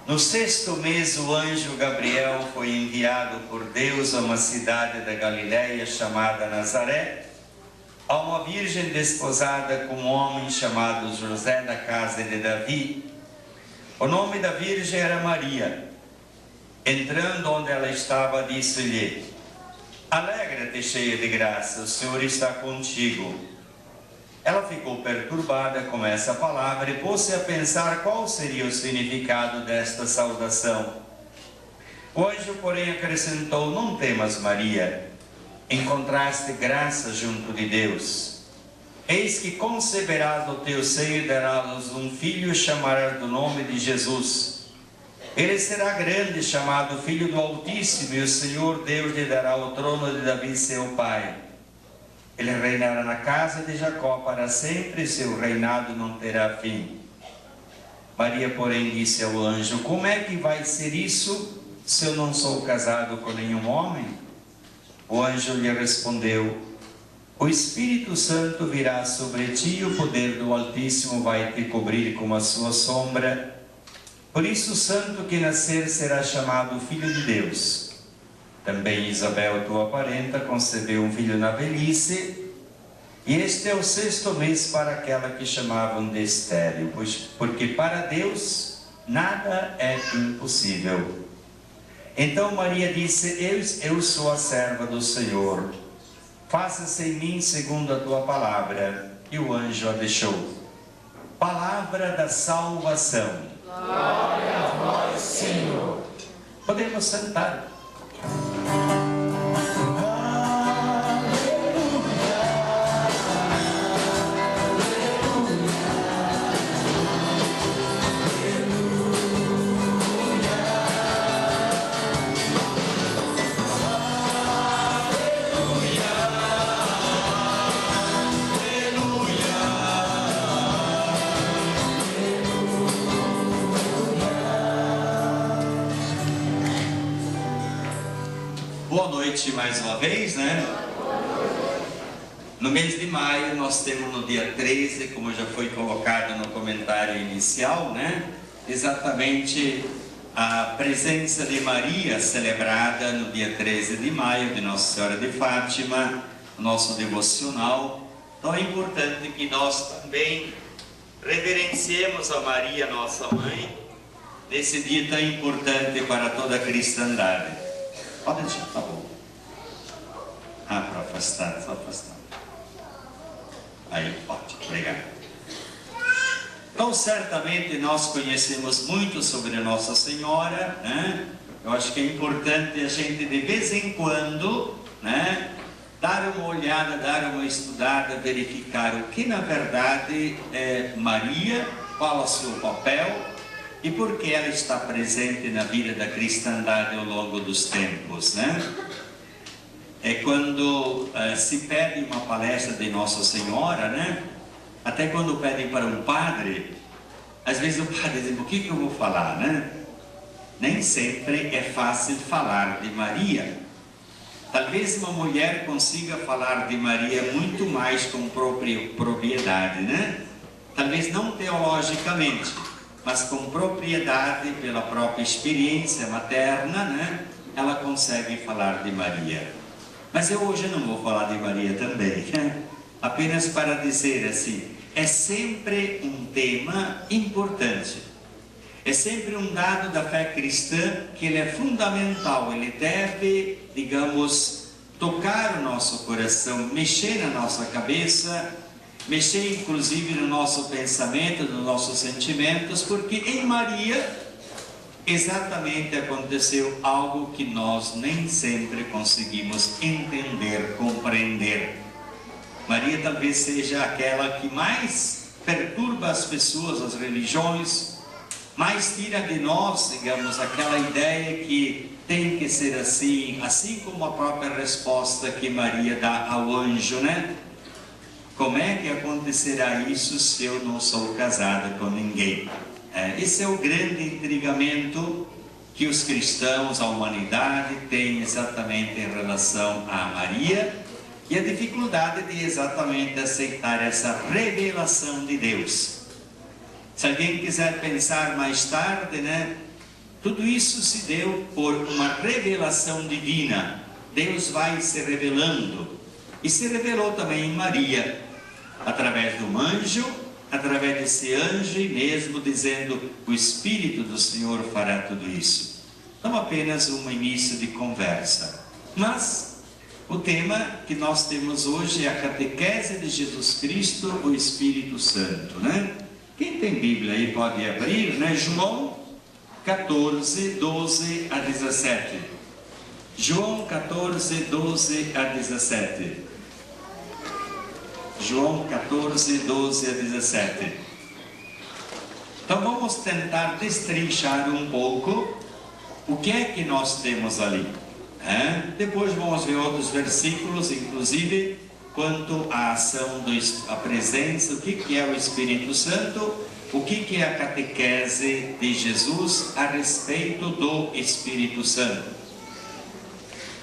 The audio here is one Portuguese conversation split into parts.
No 6º mês, o anjo Gabriel foi enviado por Deus a uma cidade da Galiléia chamada Nazaré, a uma virgem desposada com um homem chamado José da casa de Davi. O nome da virgem era Maria. Entrando onde ela estava, disse-lhe: Alegra-te, cheia de graça, o Senhor está contigo. Ela ficou perturbada com essa palavra e pôs-se a pensar qual seria o significado desta saudação. O anjo, porém, acrescentou: Não temas, Maria, encontraste graça junto de Deus. Eis que conceberás no teu seio e darás à luz um filho, e chamarás do nome de Jesus. Ele será grande, chamado Filho do Altíssimo, e o Senhor Deus lhe dará o trono de Davi, seu pai. Ele reinará na casa de Jacó para sempre, e seu reinado não terá fim. Maria, porém, disse ao anjo: Como é que vai ser isso, se eu não sou casado com nenhum homem? O anjo lhe respondeu: O Espírito Santo virá sobre ti, e o poder do Altíssimo vai te cobrir com a sua sombra. Por isso o santo que nascer será chamado Filho de Deus. Também Isabel, tua parenta, concebeu um filho na velhice, e este é o 6º mês para aquela que chamavam de estéril, porque para Deus nada é impossível. Então Maria disse: Eu sou a serva do Senhor, faça-se em mim segundo a tua palavra. E o anjo a deixou. Palavra da salvação. Glória a vós, Senhor. Podemos sentar. Boa noite mais uma vez, né? No mês de maio nós temos no dia 13, como já foi colocado no comentário inicial, né? Exatamente a presença de Maria celebrada no dia 13 de maio de Nossa Senhora de Fátima, nosso devocional. Então é importante que nós também reverenciemos a Maria, nossa mãe, nesse dia tão importante para toda a cristandade. Pode deixar, tá bom. Para afastar, só afastar. Aí, pode, obrigado. Então, certamente nós conhecemos muito sobre Nossa Senhora, né? Eu acho que é importante a gente, de vez em quando, né, dar uma olhada, dar uma estudada, verificar o que na verdade é Maria, qual é o seu papel, e por que ela está presente na vida da cristandade ao longo dos tempos, né? É quando se pede uma palestra de Nossa Senhora, né? Até quando pedem para um padre, às vezes o padre diz: o que eu vou falar, né? Nem sempre é fácil falar de Maria. Talvez uma mulher consiga falar de Maria muito mais com propriedade, né? Talvez não teologicamente, mas com propriedade, pela própria experiência materna, né? Ela consegue falar de Maria. Mas eu hoje não vou falar de Maria também, né? Apenas para dizer assim, é sempre um tema importante. É sempre um dado da fé cristã que ele é fundamental, ele deve, digamos, tocar o nosso coração, mexer na nossa cabeça, mexer inclusive no nosso pensamento, nos nossos sentimentos, porque em Maria exatamente aconteceu algo que nós nem sempre conseguimos entender, compreender. Maria talvez seja aquela que mais perturba as pessoas, as religiões, mais tira de nós, digamos, aquela ideia que tem que ser assim, assim como a própria resposta que Maria dá ao anjo, né? Como é que acontecerá isso se eu não sou casada com ninguém? Esse é o grande intrigamento que os cristãos, a humanidade, tem exatamente em relação a Maria e a dificuldade de exatamente aceitar essa revelação de Deus. Se alguém quiser pensar mais tarde, né, Tudo isso se deu por uma revelação divina. Deus vai se revelando. E se revelou também em Maria, através do anjo, através desse anjo e mesmo dizendo: o Espírito do Senhor fará tudo isso. Não apenas um início de conversa, mas o tema que nós temos hoje é a catequese de Jesus Cristo, o Espírito Santo, né? Quem tem Bíblia aí pode abrir, né? João 14, 12 a 17. João 14, 12 a 17. João 14, 12 a 17. Então vamos tentar destrinchar um pouco o que é que nós temos ali. Depois vamos ver outros versículos, inclusive quanto à ação, a presença, o que é o Espírito Santo, o que é a catequese de Jesus a respeito do Espírito Santo.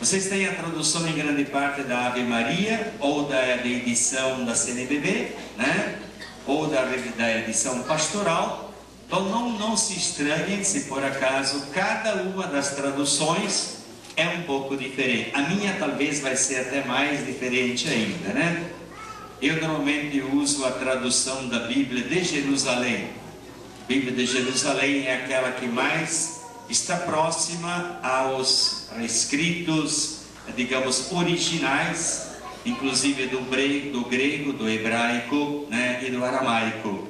Vocês têm a tradução em grande parte da Ave Maria, ou da edição da CNBB, né? Ou da edição pastoral. Então não se estranhem se por acaso cada uma das traduções é um pouco diferente. A minha talvez vai ser até mais diferente ainda, né? Eu normalmente uso a tradução da Bíblia de Jerusalém. A Bíblia de Jerusalém é aquela que mais está próxima aos escritos, digamos, originais, inclusive do grego, do hebraico, né, e do aramaico.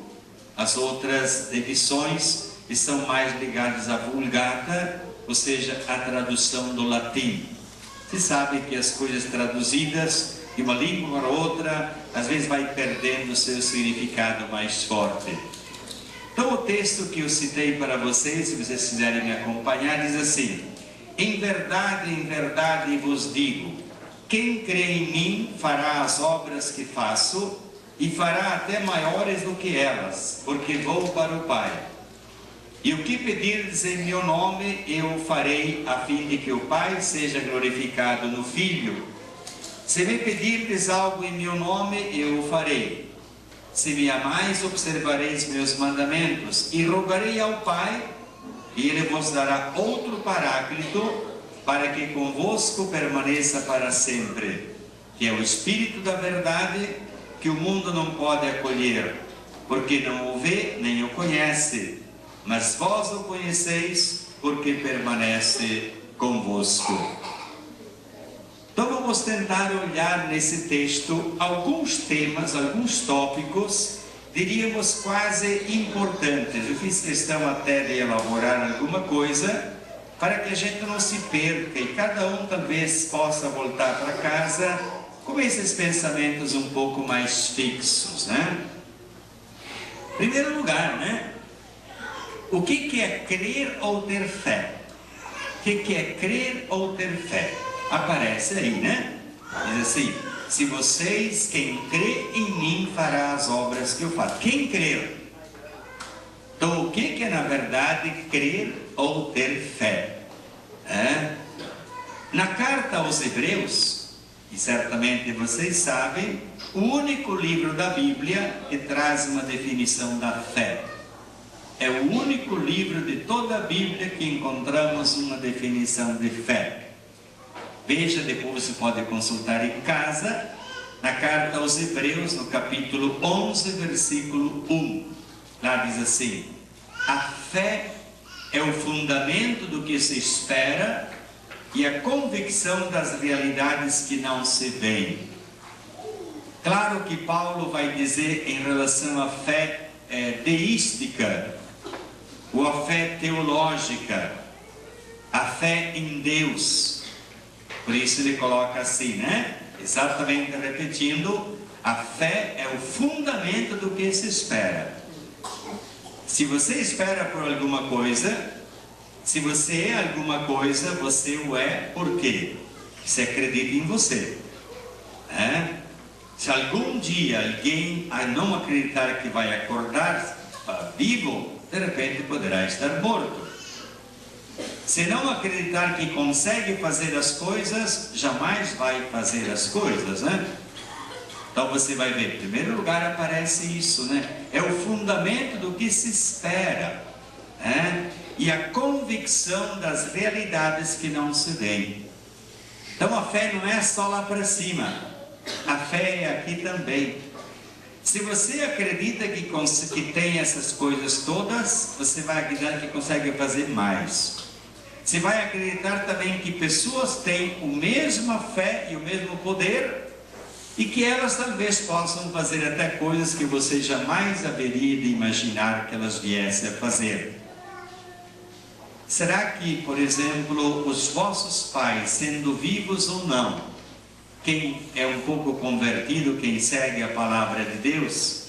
As outras edições estão mais ligadas à Vulgata, ou seja, a tradução do latim. Você sabe que as coisas traduzidas de uma língua para outra, às vezes vai perdendo o seu significado mais forte. Então o texto que eu citei para vocês, se vocês quiserem me acompanhar, diz assim: em verdade vos digo, quem crê em mim fará as obras que faço, e fará até maiores do que elas, porque vou para o Pai. E o que pedirdes em meu nome, eu farei, a fim de que o Pai seja glorificado no Filho. Se me pedirdes algo em meu nome, eu o farei. Se me amais, observareis meus mandamentos, e rogarei ao Pai, e Ele vos dará outro Paráclito, para que convosco permaneça para sempre, que é o Espírito da verdade, que o mundo não pode acolher, porque não o vê nem o conhece, mas vós o conheceis, porque permanece convosco. Então vamos tentar olhar nesse texto alguns temas, alguns tópicos, diríamos quase importantes. Eu fiz questão até de elaborar alguma coisa, para que a gente não se perca e cada um talvez possa voltar para casa com esses pensamentos um pouco mais fixos, né? Em primeiro lugar, né? O que é crer ou ter fé? O que é crer ou ter fé? Aparece aí, né? Diz assim: se vocês, quem crê em mim, fará as obras que eu faço. Quem crer? Então, o que é na verdade crer ou ter fé? Na carta aos Hebreus, e certamente vocês sabem, o único livro da Bíblia que traz uma definição da fé. É o único livro de toda a Bíblia que encontramos uma definição de fé. Veja, depois você pode consultar em casa, na carta aos Hebreus, no capítulo 11, versículo 1. Lá diz assim: a fé é o fundamento do que se espera e a convicção das realidades que não se veem. Claro que Paulo vai dizer em relação à fé deística, ou a fé teológica, a fé em Deus. Por isso ele coloca assim, né? Exatamente repetindo: a fé é o fundamento do que se espera. Se você espera por alguma coisa, se você é alguma coisa, você o é por quê? Você acredita em você. Se algum dia alguém não acreditar que vai acordar vivo, de repente poderá estar morto. Se não acreditar que consegue fazer as coisas, jamais vai fazer as coisas, né? Então você vai ver, em primeiro lugar aparece isso, né? É o fundamento do que se espera, né? e a convicção das realidades que não se veem. Então a fé não é só lá para cima, a fé é aqui também. Se você acredita que tem essas coisas todas, você vai acreditar que consegue fazer mais. Você vai acreditar também que pessoas têm a mesma fé e o mesmo poder, e que elas talvez possam fazer até coisas que você jamais haveria de imaginar que elas viessem a fazer. Será que, por exemplo, os vossos pais, sendo vivos ou não, quem é um pouco convertido, quem segue a palavra de Deus,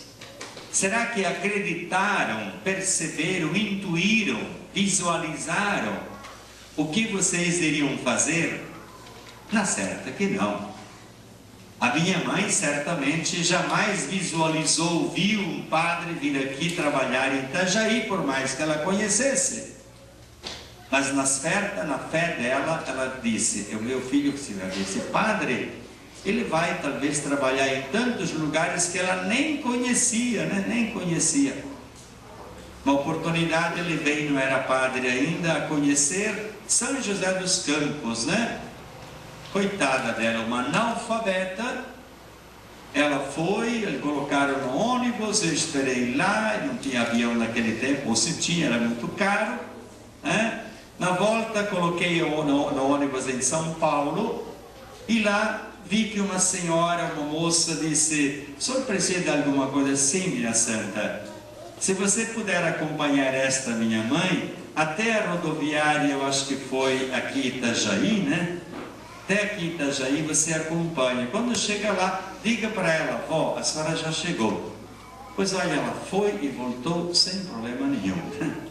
será que acreditaram, perceberam, intuíram, visualizaram o que vocês iriam fazer? Na certa que não. A minha mãe certamente jamais visualizou, viu um padre vir aqui trabalhar em Itajaí, por mais que ela conhecesse. Mas na fé dela, ela disse: o meu filho, se vai ver esse padre, ele vai talvez trabalhar em tantos lugares que ela nem conhecia, né? Nem conhecia. Uma oportunidade ele veio, não era padre ainda, a conhecer São José dos Campos, né? Coitada dela, uma analfabeta. Ela foi, colocaram no ônibus, eu esperei lá, não tinha avião naquele tempo, ou se tinha, era muito caro, né? Na volta coloquei no ônibus em São Paulo, e lá vi que uma senhora, uma moça, disse: o senhor precisa de alguma coisa? Assim, minha santa, se você puder acompanhar esta minha mãe até a rodoviária, eu acho que foi aqui em Itajaí, né? Até aqui em Itajaí você acompanha. Quando chega lá, diga para ela: ó, a senhora já chegou. Pois olha, ela foi e voltou sem problema nenhum.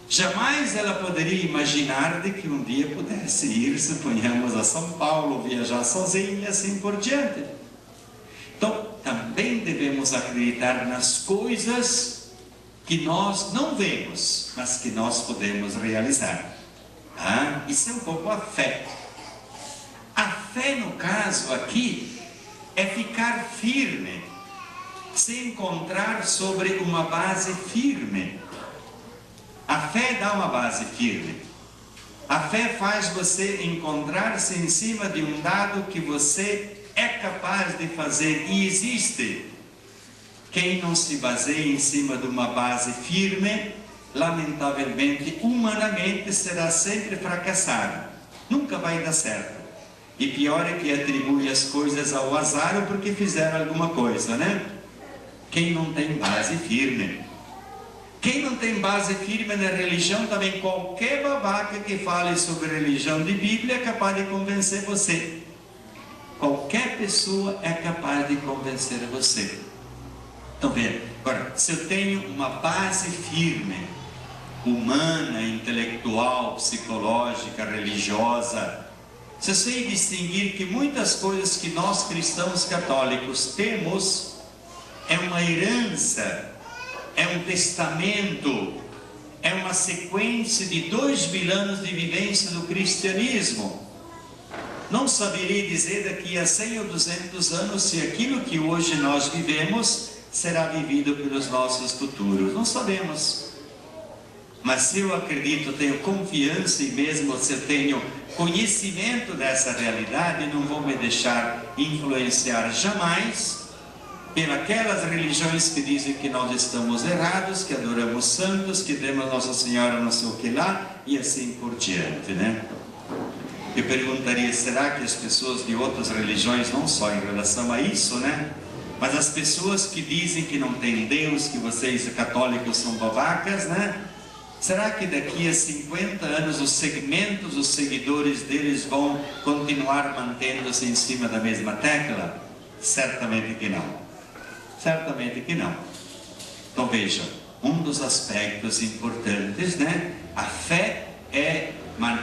Jamais ela poderia imaginar de que um dia pudesse ir, suponhamos, a São Paulo, viajar sozinha e assim por diante. Então, também devemos acreditar nas coisas que nós não vemos, mas que nós podemos realizar. Isso é um pouco a fé. A fé, no caso aqui, é ficar firme, se encontrar sobre uma base firme. A fé dá uma base firme. A fé faz você encontrar-se em cima de um dado que você é capaz de fazer, e existe. Quem não se baseia em cima de uma base firme, lamentavelmente, humanamente, será sempre fracassado. Nunca vai dar certo. E pior é que atribui as coisas ao azar ou porque fizeram alguma coisa, né? Quem não tem base firme. Quem não tem base firme na religião, também qualquer babaca que fale sobre religião de Bíblia é capaz de convencer você. Qualquer pessoa é capaz de convencer você. Então veja, agora, se eu tenho uma base firme, humana, intelectual, psicológica, religiosa, se eu sei distinguir que muitas coisas que nós cristãos católicos temos é uma herança, é um testamento, é uma sequência de 2000 anos de vivência do cristianismo. Não saberia dizer daqui a 100 ou 200 anos se aquilo que hoje nós vivemos será vivido pelos nossos futuros. Não sabemos. Mas se eu acredito, tenho confiança, e mesmo se eu tenho conhecimento dessa realidade, não vou me deixar influenciar jamais pelas religiões que dizem que nós estamos errados, que adoramos santos, que temos Nossa Senhora não sei o que lá, e assim por diante, né? Eu perguntaria, será que as pessoas de outras religiões, não só em relação a isso, né? Mas as pessoas que dizem que não tem Deus, que vocês católicos são babacas, né? Será que daqui a 50 anos os segmentos, os seguidores deles vão continuar mantendo-se em cima da mesma tecla? Certamente que não. Certamente que não. Então veja, um dos aspectos importantes, né? A fé é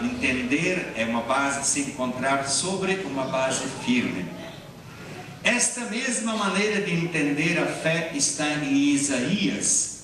entender, é uma base, se encontrar sobre uma base firme. Esta mesma maneira de entender a fé está em Isaías,